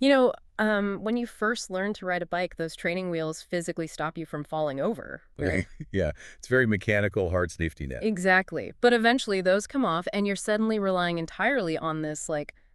When you first learn to ride a bike, those training wheels physically stop you from falling over, right? Yeah, it's very mechanical, hard safety net. Exactly. But eventually those come off and you're suddenly relying entirely on this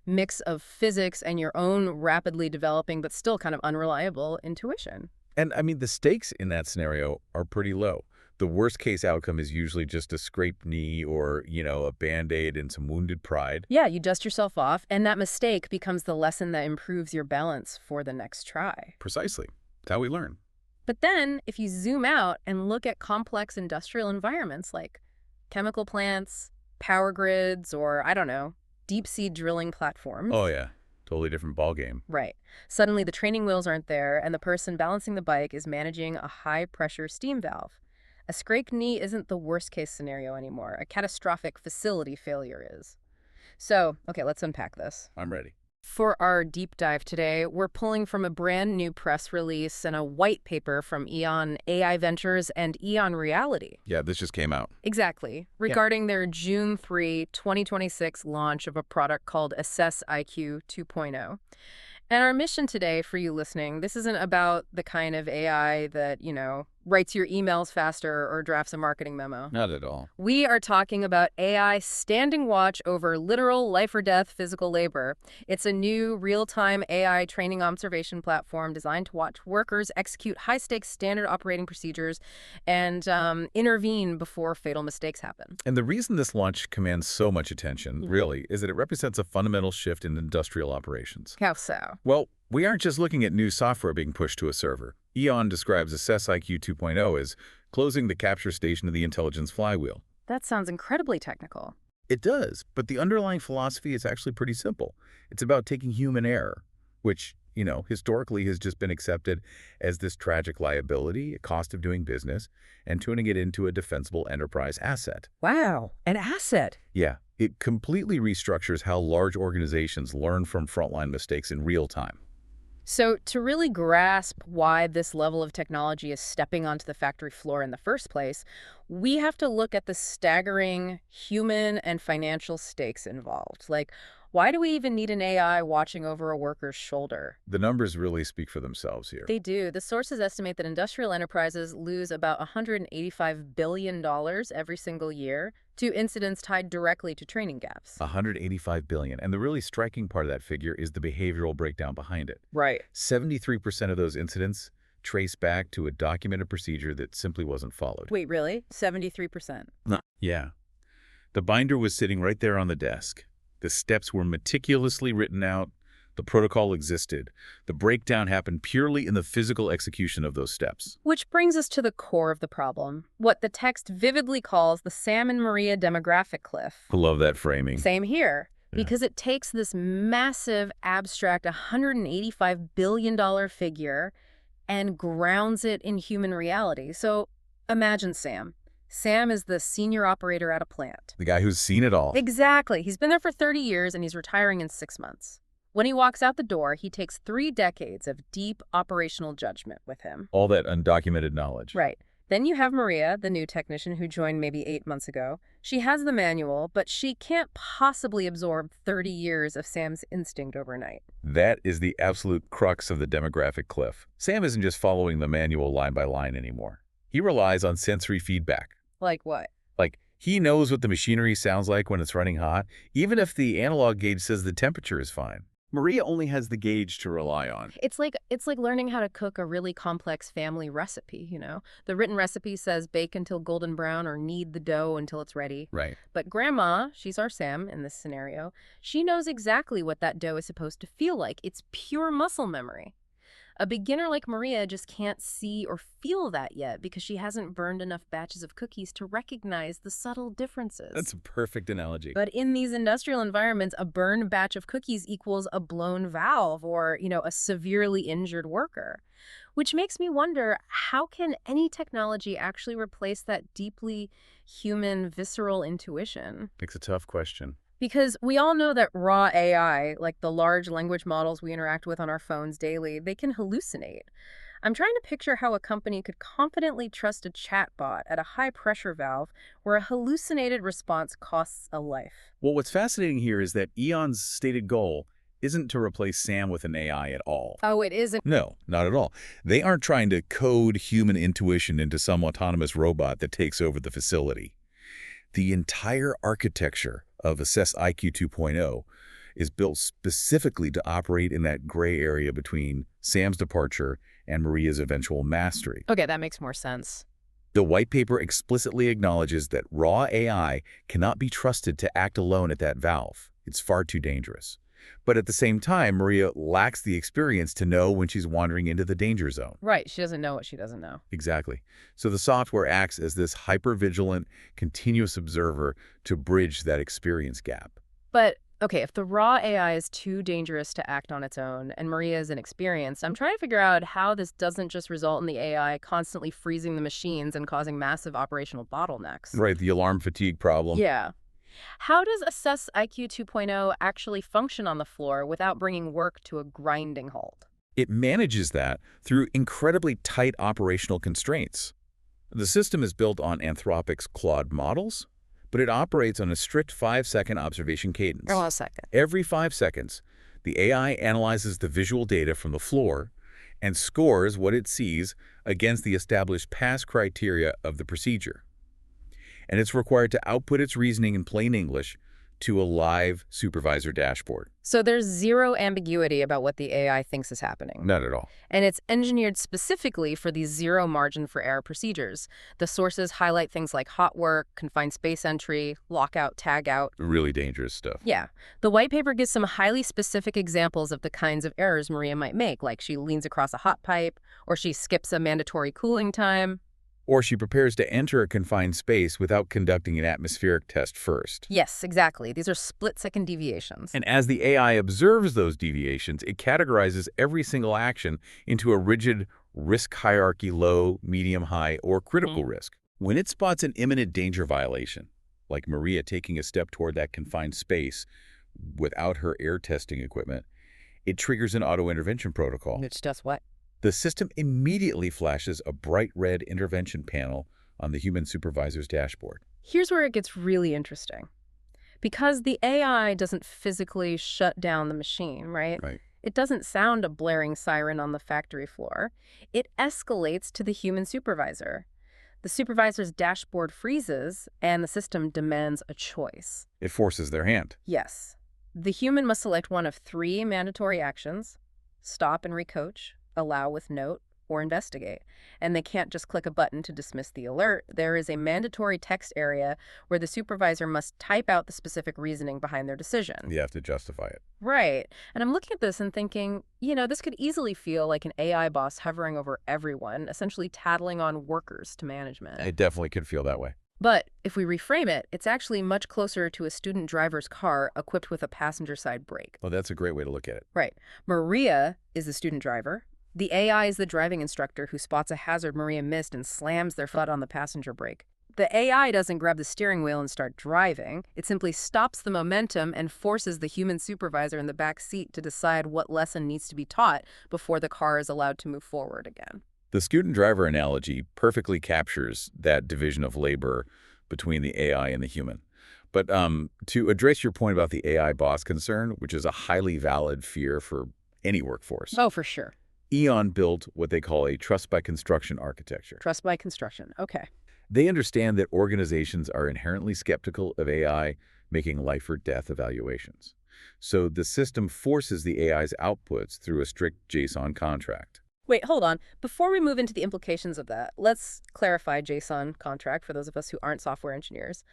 mix of physics and your own rapidly developing but still kind of unreliable intuition. And I mean, the stakes in that scenario are pretty low. The worst case outcome is usually just a scraped knee or, a Band-Aid and some wounded pride. Yeah, you dust yourself off and that mistake becomes the lesson that improves your balance for the next try. Precisely. That's how we learn. But then, if you zoom out and look at complex industrial environments like chemical plants, power grids, or, I don't know, deep-sea drilling Oh, platforms, yeah. Totally different ballgame. right, suddenly the training wheels aren't there and the person balancing the bike is managing a high-pressure steam valve. A scraped knee isn't the worst-case scenario anymore. A catastrophic facility failure is. So, okay, let's unpack this. I'm ready. For our deep dive today, we're pulling from a brand new press release and a white paper from EON AI Ventures and EON Reality. Yeah, this just came out. Exactly, Yeah. regarding their June 3, 2026 launch of a product called Assess IQ 2.0. And our mission today for you listening, this isn't about the kind of AI that, writes your emails faster or drafts a marketing memo. Not at all. We are talking about AI standing watch over literal life or death physical labor. It's a new real-time AI training observation platform designed to watch workers execute high-stakes standard operating procedures and intervene before fatal mistakes happen. And the reason this launch commands so much attention, really, is that it represents a fundamental shift in industrial operations. How so? Well, we aren't just looking at new software being pushed to a server. EON describes Assess IQ 2.0 as closing the capture station of the Intelligence Flywheel. That sounds incredibly technical. It does, but the underlying philosophy is actually pretty simple. It's about taking human error, which, historically has just been accepted as this tragic liability, a cost of doing business, and tuning it into a defensible enterprise asset. Wow, an asset. Yeah, it completely restructures how large organizations learn from frontline mistakes in real time. So to really grasp why this level of technology is stepping onto the factory floor in the first place, we have to look at the staggering human and financial stakes involved. Why do we even need an AI watching over a worker's shoulder? The numbers really speak for themselves here. They do. The sources estimate that industrial enterprises lose about $185 billion every single year to incidents tied directly to training gaps. 185 billion. And the really striking part of that figure is the behavioral breakdown behind it. Right. 73% of those incidents trace back to a documented procedure that simply wasn't followed. Wait, really? 73%? No. Yeah. The binder was sitting right there on the desk. The steps were meticulously written out. The protocol existed. The breakdown happened purely in the physical execution of those steps. Which brings us to the core of the problem, what the text vividly calls the Sam and Maria demographic cliff. I love that framing. Same here, Yeah. because it takes this massive, abstract $185 billion figure and grounds it in human reality. So imagine Sam. Sam is the senior operator at a plant. The guy who's seen it all. Exactly. He's been there for 30 years and he's retiring in 6 months. When he walks out the door, he takes 3 decades of deep operational judgment with him. All that undocumented knowledge. Right. Then you have Maria, the new technician who joined maybe 8 months ago. She has the manual, but she can't possibly absorb 30 years of Sam's instinct overnight. That is the absolute crux of the demographic cliff. Sam isn't just following the manual line by line anymore. He relies on sensory feedback. Like what? Like, he knows what the machinery sounds like when it's running hot, even if the analog gauge says the temperature is fine. Maria only has the gauge to rely on. It's like learning how to cook a really complex family recipe, The written recipe says bake until golden brown or knead the dough until it's ready. Right. But Grandma, she's our Sam in this scenario, she knows exactly what that dough is supposed to feel like. It's pure muscle memory. A beginner like Maria just can't see or feel that yet because she hasn't burned enough batches of cookies to recognize the subtle differences. That's a perfect analogy. But in these industrial environments, a burned batch of cookies equals a blown valve or, a severely injured worker. Which makes me wonder, how can any technology actually replace that deeply human, visceral intuition? It's a tough question. Because we all know that raw AI, like the large language models we interact with on our phones daily, they can hallucinate. I'm trying to picture how a company could confidently trust a chatbot at a high-pressure valve where a hallucinated response costs a life. Well, what's fascinating here is that EON's stated goal isn't to replace Sam with an AI at all. Oh, it isn't. No, not at all. They aren't trying to code human intuition into some autonomous robot that takes over the facility. The entire architecture of Assess IQ 2.0 is built specifically to operate in that gray area between Sam's departure and Maria's eventual mastery. Okay, that makes more sense. The white paper explicitly acknowledges that raw AI cannot be trusted to act alone at that valve. It's far too dangerous. But at the same time, Maria lacks the experience to know when she's wandering into the danger zone. Right, she doesn't know what she doesn't know. Exactly. So the software acts as this hypervigilant, continuous observer to bridge that experience gap. But, okay, if the raw AI is too dangerous to act on its own and Maria is inexperienced, I'm trying to figure out how this doesn't just result in the AI constantly freezing the machines and causing massive operational bottlenecks. Right, the alarm fatigue problem. Yeah. How does Assess IQ 2.0 actually function on the floor without bringing work to a grinding halt? It manages that through incredibly tight operational constraints. The system is built on Anthropic's Claude models, but it operates on a strict 5-second observation cadence. Hold on a second. Every 5 seconds, the AI analyzes the visual data from the floor and scores what it sees against the established pass criteria of the procedure. And it's required to output its reasoning in plain English to a live supervisor dashboard. So there's zero ambiguity about what the AI thinks is happening. Not at all. And it's engineered specifically for these zero margin for error procedures. The sources highlight things like hot work, confined space entry, lockout, tagout. Really dangerous stuff. Yeah. The white paper gives some highly specific examples of the kinds of errors Maria might make, like she leans across a hot pipe, or she skips a mandatory cooling time. Or she prepares to enter a confined space without conducting an atmospheric test first. Yes, exactly. These are split-second deviations. And as the AI observes those deviations, it categorizes every single action into a rigid risk hierarchy: low, medium, high, or critical risk. When it spots an imminent danger violation, like Maria taking a step toward that confined space without her air testing equipment, it triggers an auto-intervention protocol. Which does what? The system immediately flashes a bright red intervention panel on the human supervisor's dashboard. Here's where it gets really interesting. Because the AI doesn't physically shut down the machine, right? Right. It doesn't sound a blaring siren on the factory floor. It escalates to the human supervisor. The supervisor's dashboard freezes, and the system demands a choice. It forces their hand. Yes. The human must select one of 3 mandatory actions: stop and recoach, allow with note, or investigate. And they can't just click a button to dismiss the alert. There is a mandatory text area where the supervisor must type out the specific reasoning behind their decision. You have to justify it. Right. And I'm looking at this and thinking, this could easily feel like an AI boss hovering over everyone, essentially tattling on workers to management. It definitely could feel that way. But if we reframe it, it's actually much closer to a student driver's car equipped with a passenger side brake. Well, that's a great way to look at it. Right. Maria is the student driver. The AI is the driving instructor who spots a hazard Maria missed and slams their foot on the passenger brake. The AI doesn't grab the steering wheel and start driving. It simply stops the momentum and forces the human supervisor in the back seat to decide what lesson needs to be taught before the car is allowed to move forward again. The student-driver analogy perfectly captures that division of labor between the AI and the human. But to address your point about the AI boss concern, which is a highly valid fear for any workforce. Oh, for sure. EON built what they call a trust by construction architecture. Trust by construction. Okay. They understand that organizations are inherently skeptical of AI making life or death evaluations. So the system forces the AI's outputs through a strict JSON contract. Wait, hold on. Before we move into the implications of that, let's clarify JSON contract for those of us who aren't software engineers.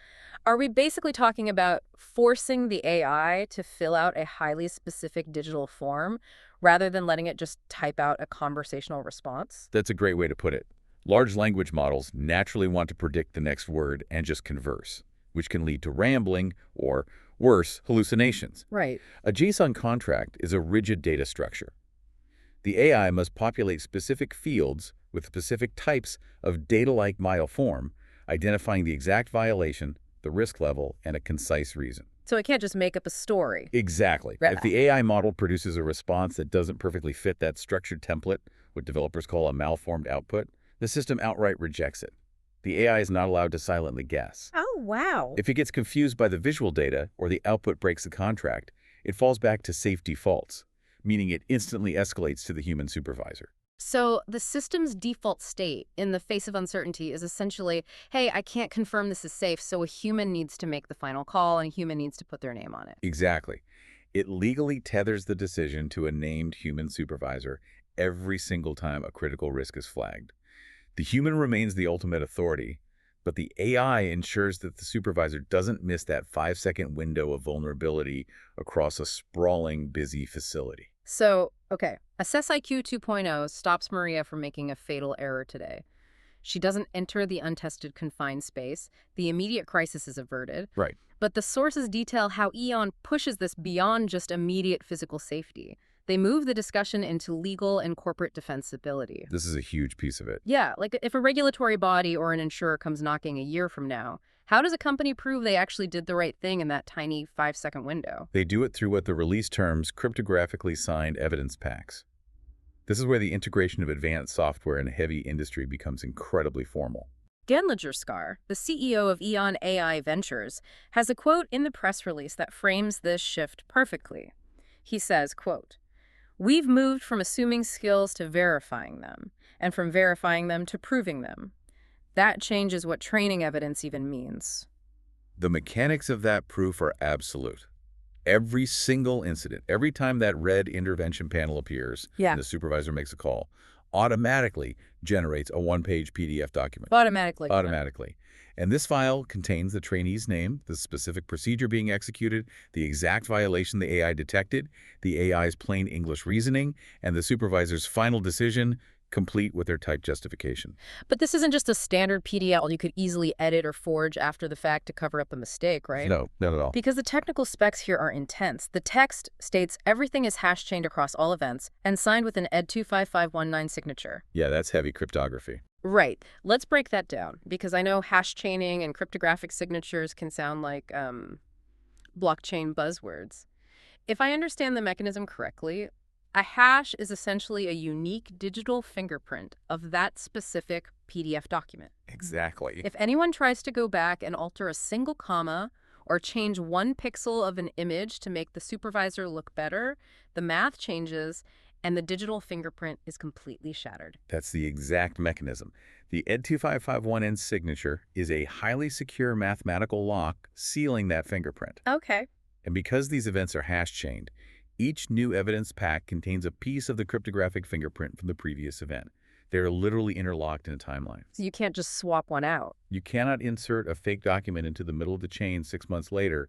Are we basically talking about forcing the AI to fill out a highly specific digital form rather than letting it just type out a conversational response? That's a great way to put it. Large language models naturally want to predict the next word and just converse, which can lead to rambling or, worse, hallucinations. Right. A JSON contract is a rigid data structure. The AI must populate specific fields with specific types of data-like mile form, identifying the exact violation, the risk level, and a concise reason. So it can't just make up a story. Exactly. Right. If the AI model produces a response that doesn't perfectly fit that structured template, what developers call a malformed output, the system outright rejects it. The AI is not allowed to silently guess. Oh, wow. If it gets confused by the visual data or the output breaks the contract, It falls back to safe defaults, meaning it instantly escalates to the human supervisor. So the system's default state in the face of uncertainty is essentially, hey, I can't confirm this is safe, so a human needs to make the final call and a human needs to put their name on it. Exactly. It legally tethers the decision to a named human supervisor every single time a critical risk is flagged. The human remains the ultimate authority, but the AI ensures that the supervisor doesn't miss that 5-second window of vulnerability across a sprawling, busy facility. So, okay, Assess IQ 2.0 stops Maria from making a fatal error today. She doesn't enter the untested confined space. The immediate crisis is averted. Right. But the sources detail how EON pushes this beyond just immediate physical safety. They move the discussion into legal and corporate defensibility. This is a huge piece of it. Yeah, like if a regulatory body or an insurer comes knocking a year from now, how does a company prove they actually did the right thing in that tiny 5-second window? They do it through what the release terms cryptographically signed evidence packs. This is where the integration of advanced software in a heavy industry becomes incredibly formal. Dan Lajerskar, the CEO of EON AI Ventures, has a quote in the press release that frames this shift perfectly. He says, quote, "We've moved from assuming skills to verifying them, and from verifying them to proving them. That changes what training evidence even means." The mechanics of that proof are absolute. Every single incident, every time that red intervention panel appears and the supervisor makes a call, automatically generates a one-page PDF document. Automatically. Automatically. And this file contains the trainee's name, the specific procedure being executed, the exact violation the AI detected, the AI's plain English reasoning, and the supervisor's final decision, complete with their typed justification. But this isn't just a standard PDL you could easily edit or forge after the fact to cover up a mistake, right? No, not at all. Because the technical specs here are intense. The text states everything is hash-chained across all events and signed with an ED 25519 signature. Yeah, that's heavy cryptography. Right. Let's break that down, because I know hash chaining and cryptographic signatures can sound like blockchain buzzwords. If I understand the mechanism correctly, a hash is essentially a unique digital fingerprint of that specific PDF document. Exactly. If anyone tries to go back and alter a single comma or change one pixel of an image to make the supervisor look better, the math changes and the digital fingerprint is completely shattered. That's the exact mechanism. The ED 2551N signature is a highly secure mathematical lock sealing that fingerprint. Okay. And because these events are hash-chained, each new evidence pack contains a piece of the cryptographic fingerprint from the previous event. They're literally interlocked in a timeline. So you can't just swap one out. You cannot insert a fake document into the middle of the chain 6 months later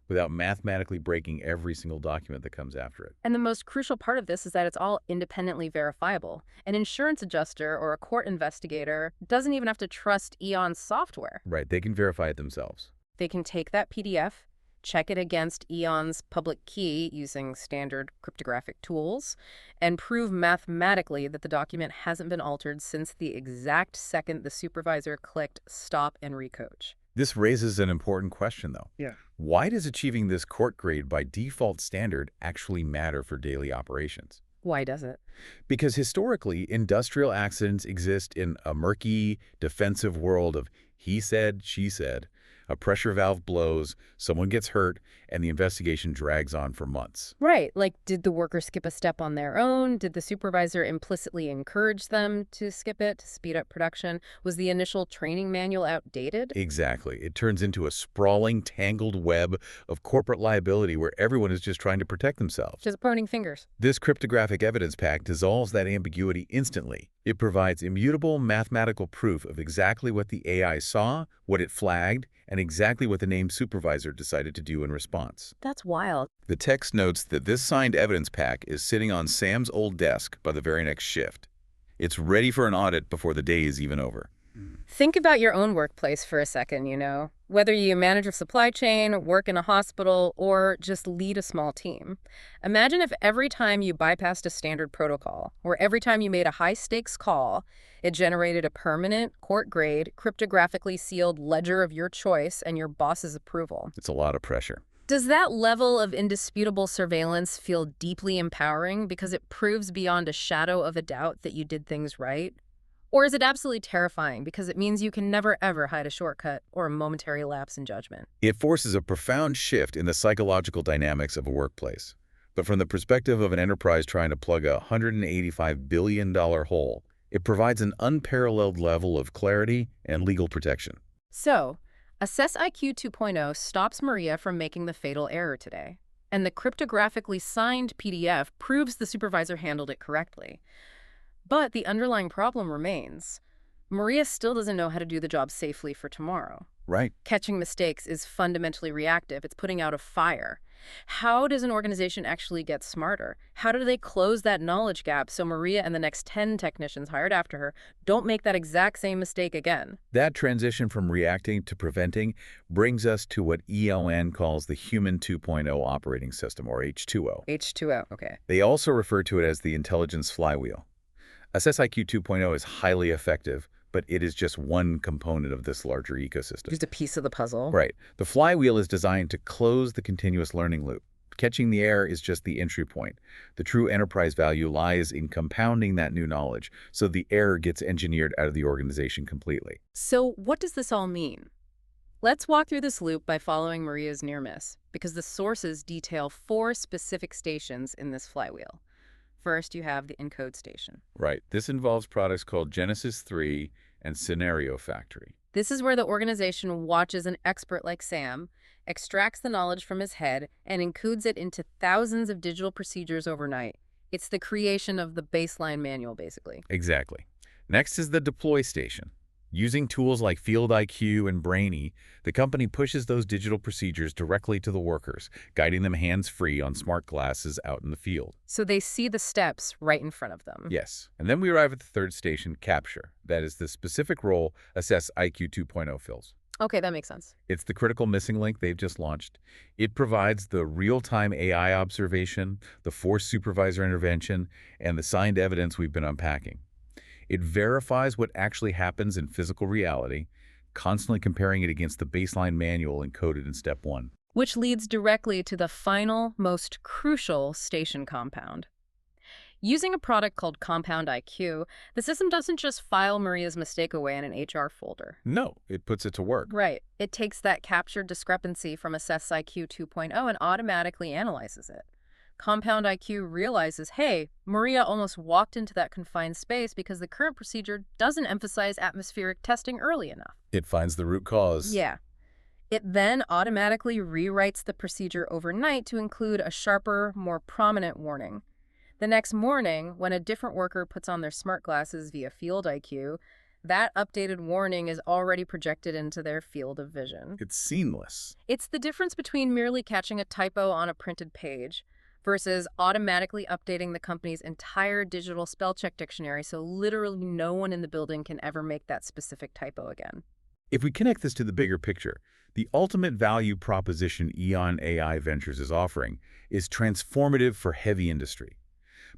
without mathematically breaking every single document that comes after it. And the most crucial part of this is that it's all independently verifiable. An insurance adjuster or a court investigator doesn't even have to trust EON's software. Right, they can verify it themselves. They can take that PDF, check it against EON's public key using standard cryptographic tools, and prove mathematically that the document hasn't been altered since the exact second the supervisor clicked stop and recoach. This raises an important question, though. Yeah. Why does achieving this court grade by default standard actually matter for daily operations? Why does it? Because historically, industrial accidents exist in a murky, defensive world of he said, she said. A pressure valve blows, someone gets hurt, and the investigation drags on for months. Right. Like, did the worker skip a step on their own? Did the supervisor implicitly encourage them to skip it to speed up production? Was the initial training manual outdated? Exactly. It turns into a sprawling, tangled web of corporate liability where everyone is just trying to protect themselves. Just pointing fingers. This cryptographic evidence pack dissolves that ambiguity instantly. It provides immutable mathematical proof of exactly what the AI saw, what it flagged, and exactly what the named supervisor decided to do in response. That's wild. The text notes that this signed evidence pack is sitting on Sam's old desk by the very next shift. It's ready for an audit before the day is even over. Think about your own workplace for a second, whether you manage a supply chain, work in a hospital, or just lead a small team. Imagine if every time you bypassed a standard protocol, or every time you made a high-stakes call, it generated a permanent, court-grade, cryptographically sealed ledger of your choice and your boss's approval. It's a lot of pressure. Does that level of indisputable surveillance feel deeply empowering because it proves beyond a shadow of a doubt that you did things right? Or is it absolutely terrifying because it means you can never ever hide a shortcut or a momentary lapse in judgment? It forces a profound shift in the psychological dynamics of a workplace. But from the perspective of an enterprise trying to plug a $185 billion hole, it provides an unparalleled level of clarity and legal protection. So, Assess IQ 2.0 stops Maria from making the fatal error today. And the cryptographically signed PDF proves the supervisor handled it correctly. But the underlying problem remains. Maria still doesn't know how to do the job safely for tomorrow. Right. Catching mistakes is fundamentally reactive. It's putting out a fire. How does an organization actually get smarter? How do they close that knowledge gap so Maria and the next 10 technicians hired after her don't make that exact same mistake again? That transition from reacting to preventing brings us to what EON calls the Human 2.0 operating system, or H2O. H2O, okay. They also refer to it as the Intelligence Flywheel. Assess IQ 2.0 is highly effective, but it is just one component of this larger ecosystem. Just a piece of the puzzle. Right. The flywheel is designed to close the continuous learning loop. Catching the error is just the entry point. The true enterprise value lies in compounding that new knowledge, so the error gets engineered out of the organization completely. So what does this all mean? Let's walk through this loop by following Maria's near miss, because the sources detail 4 specific stations in this flywheel. First, you have the encode station. Right. This involves products called Genesis 3 and Scenario Factory. This is where the organization watches an expert like Sam, extracts the knowledge from his head, and encodes it into thousands of digital procedures overnight. It's the creation of the baseline manual, basically. Exactly. Next is the Deploy Station. Using tools like Field IQ and Brainy, the company pushes those digital procedures directly to the workers, guiding them hands-free on smart glasses out in the field. So they see the steps right in front of them. Yes. And then we arrive at the third station, Capture. That is the specific role Assess IQ 2.0 fills. Okay, that makes sense. It's the critical missing link they've just launched. It provides the real-time AI observation, the forced supervisor intervention, and the signed evidence we've been unpacking. It verifies what actually happens in physical reality, constantly comparing it against the baseline manual encoded in Step 1. Which leads directly to the final, most crucial station compound. Using a product called Compound IQ, the system doesn't just file Maria's mistake away in an HR folder. No, it puts it to work. Right. It takes that captured discrepancy from Assess IQ 2.0 and automatically analyzes it. Compound IQ realizes, hey, Maria almost walked into that confined space because the current procedure doesn't emphasize atmospheric testing early enough. It finds the root cause. Yeah. It then automatically rewrites the procedure overnight to include a sharper, more prominent warning. The next morning, when a different worker puts on their smart glasses via Field IQ, that updated warning is already projected into their field of vision. It's seamless. It's the difference between merely catching a typo on a printed page versus automatically updating the company's entire digital spell check dictionary so literally no one in the building can ever make that specific typo again. If we connect this to the bigger picture, the ultimate value proposition EON AI Ventures is offering is transformative for heavy industry.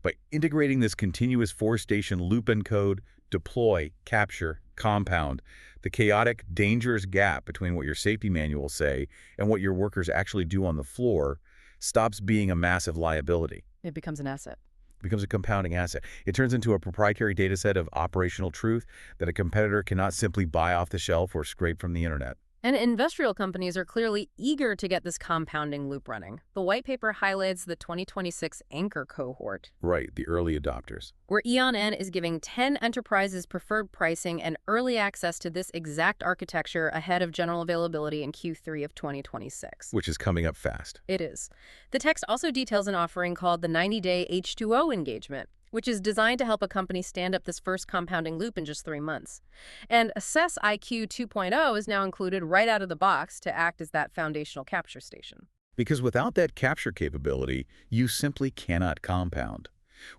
By integrating this continuous 4-station loop encode, deploy, capture, compound, the chaotic, dangerous gap between what your safety manuals say and what your workers actually do on the floor stops being a massive liability. It becomes an asset. It becomes a compounding asset. It turns into a proprietary data set of operational truth that a competitor cannot simply buy off the shelf or scrape from the internet. And industrial companies are clearly eager to get this compounding loop running. The white paper highlights the 2026 anchor cohort. Right, the early adopters. Where EON is giving 10 enterprises preferred pricing and early access to this exact architecture ahead of general availability in Q3 of 2026. Which is coming up fast. It is. The text also details an offering called the 90-day H2O engagement, which is designed to help a company stand up this first compounding loop in just 3 months. And Assess IQ 2.0 is now included right out of the box to act as that foundational capture station. Because without that capture capability, you simply cannot compound.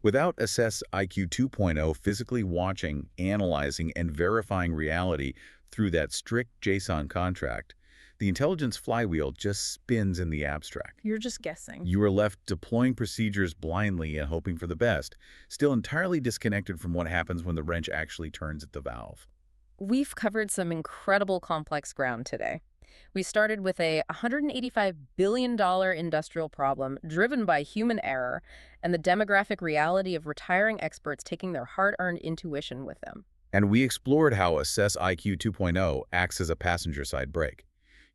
Without Assess IQ 2.0 physically watching, analyzing, and verifying reality through that strict JSON contract, the intelligence flywheel just spins in the abstract. You're just guessing. You are left deploying procedures blindly and hoping for the best, still entirely disconnected from what happens when the wrench actually turns at the valve. We've covered some incredible complex ground today. We started with a $185 billion industrial problem driven by human error and the demographic reality of retiring experts taking their hard-earned intuition with them. And we explored how Assess IQ 2.0 acts as a passenger-side brake,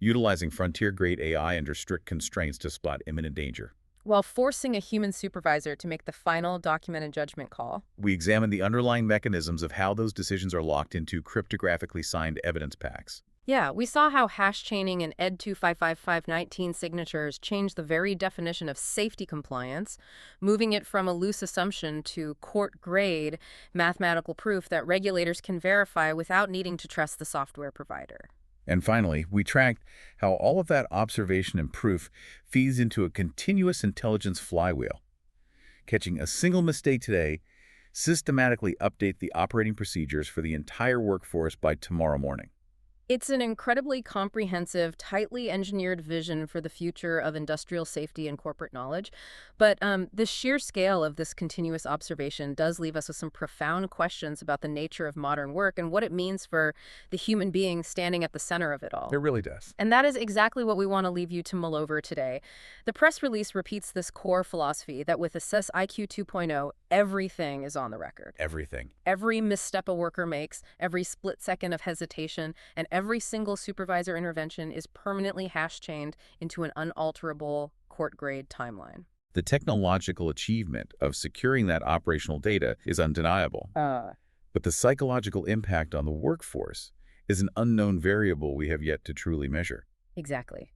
utilizing frontier-grade AI under strict constraints to spot imminent danger. While forcing a human supervisor to make the final documented judgment call. We examined the underlying mechanisms of how those decisions are locked into cryptographically signed evidence packs. Yeah, we saw how hash chaining and ED 2555519 signatures change the very definition of safety compliance, moving it from a loose assumption to court-grade mathematical proof that regulators can verify without needing to trust the software provider. And finally, we tracked how all of that observation and proof feeds into a continuous intelligence flywheel. Catching a single mistake today, systematically update the operating procedures for the entire workforce by tomorrow morning. It's an incredibly comprehensive, tightly engineered vision for the future of industrial safety and corporate knowledge. But the sheer scale of this continuous observation does leave us with some profound questions about the nature of modern work and what it means for the human being standing at the center of it all. It really does. And that is exactly what we want to leave you to mull over today. The press release repeats this core philosophy that with Assess IQ 2.0, everything is on the record. Everything. Every misstep a worker makes, every split second of hesitation, and every single supervisor intervention is permanently hash-chained into an unalterable court-grade timeline. The technological achievement of securing that operational data is undeniable. But the psychological impact on the workforce is an unknown variable we have yet to truly measure. Exactly.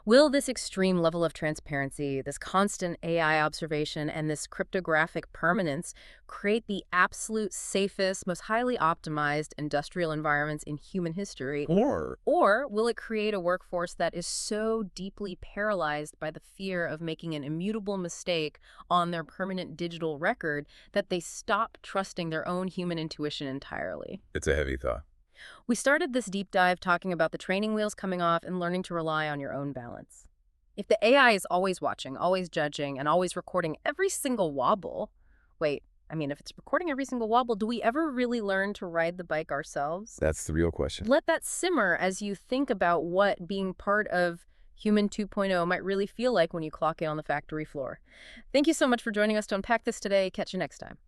Will this extreme level of transparency, this constant AI observation, and this cryptographic permanence create the absolute safest, most highly optimized industrial environments in human history? Or will it create a workforce that is so deeply paralyzed by the fear of making an immutable mistake on their permanent digital record that they stop trusting their own human intuition entirely? It's a heavy thought. We started this deep dive talking about the training wheels coming off and learning to rely on your own balance. If the AI is always watching, always judging, and always recording every single wobble, if it's recording every single wobble, do we ever really learn to ride the bike ourselves? That's the real question. Let that simmer as you think about what being part of Human 2.0 might really feel like when you clock in on the factory floor. Thank you so much for joining us to unpack this today. Catch you next time.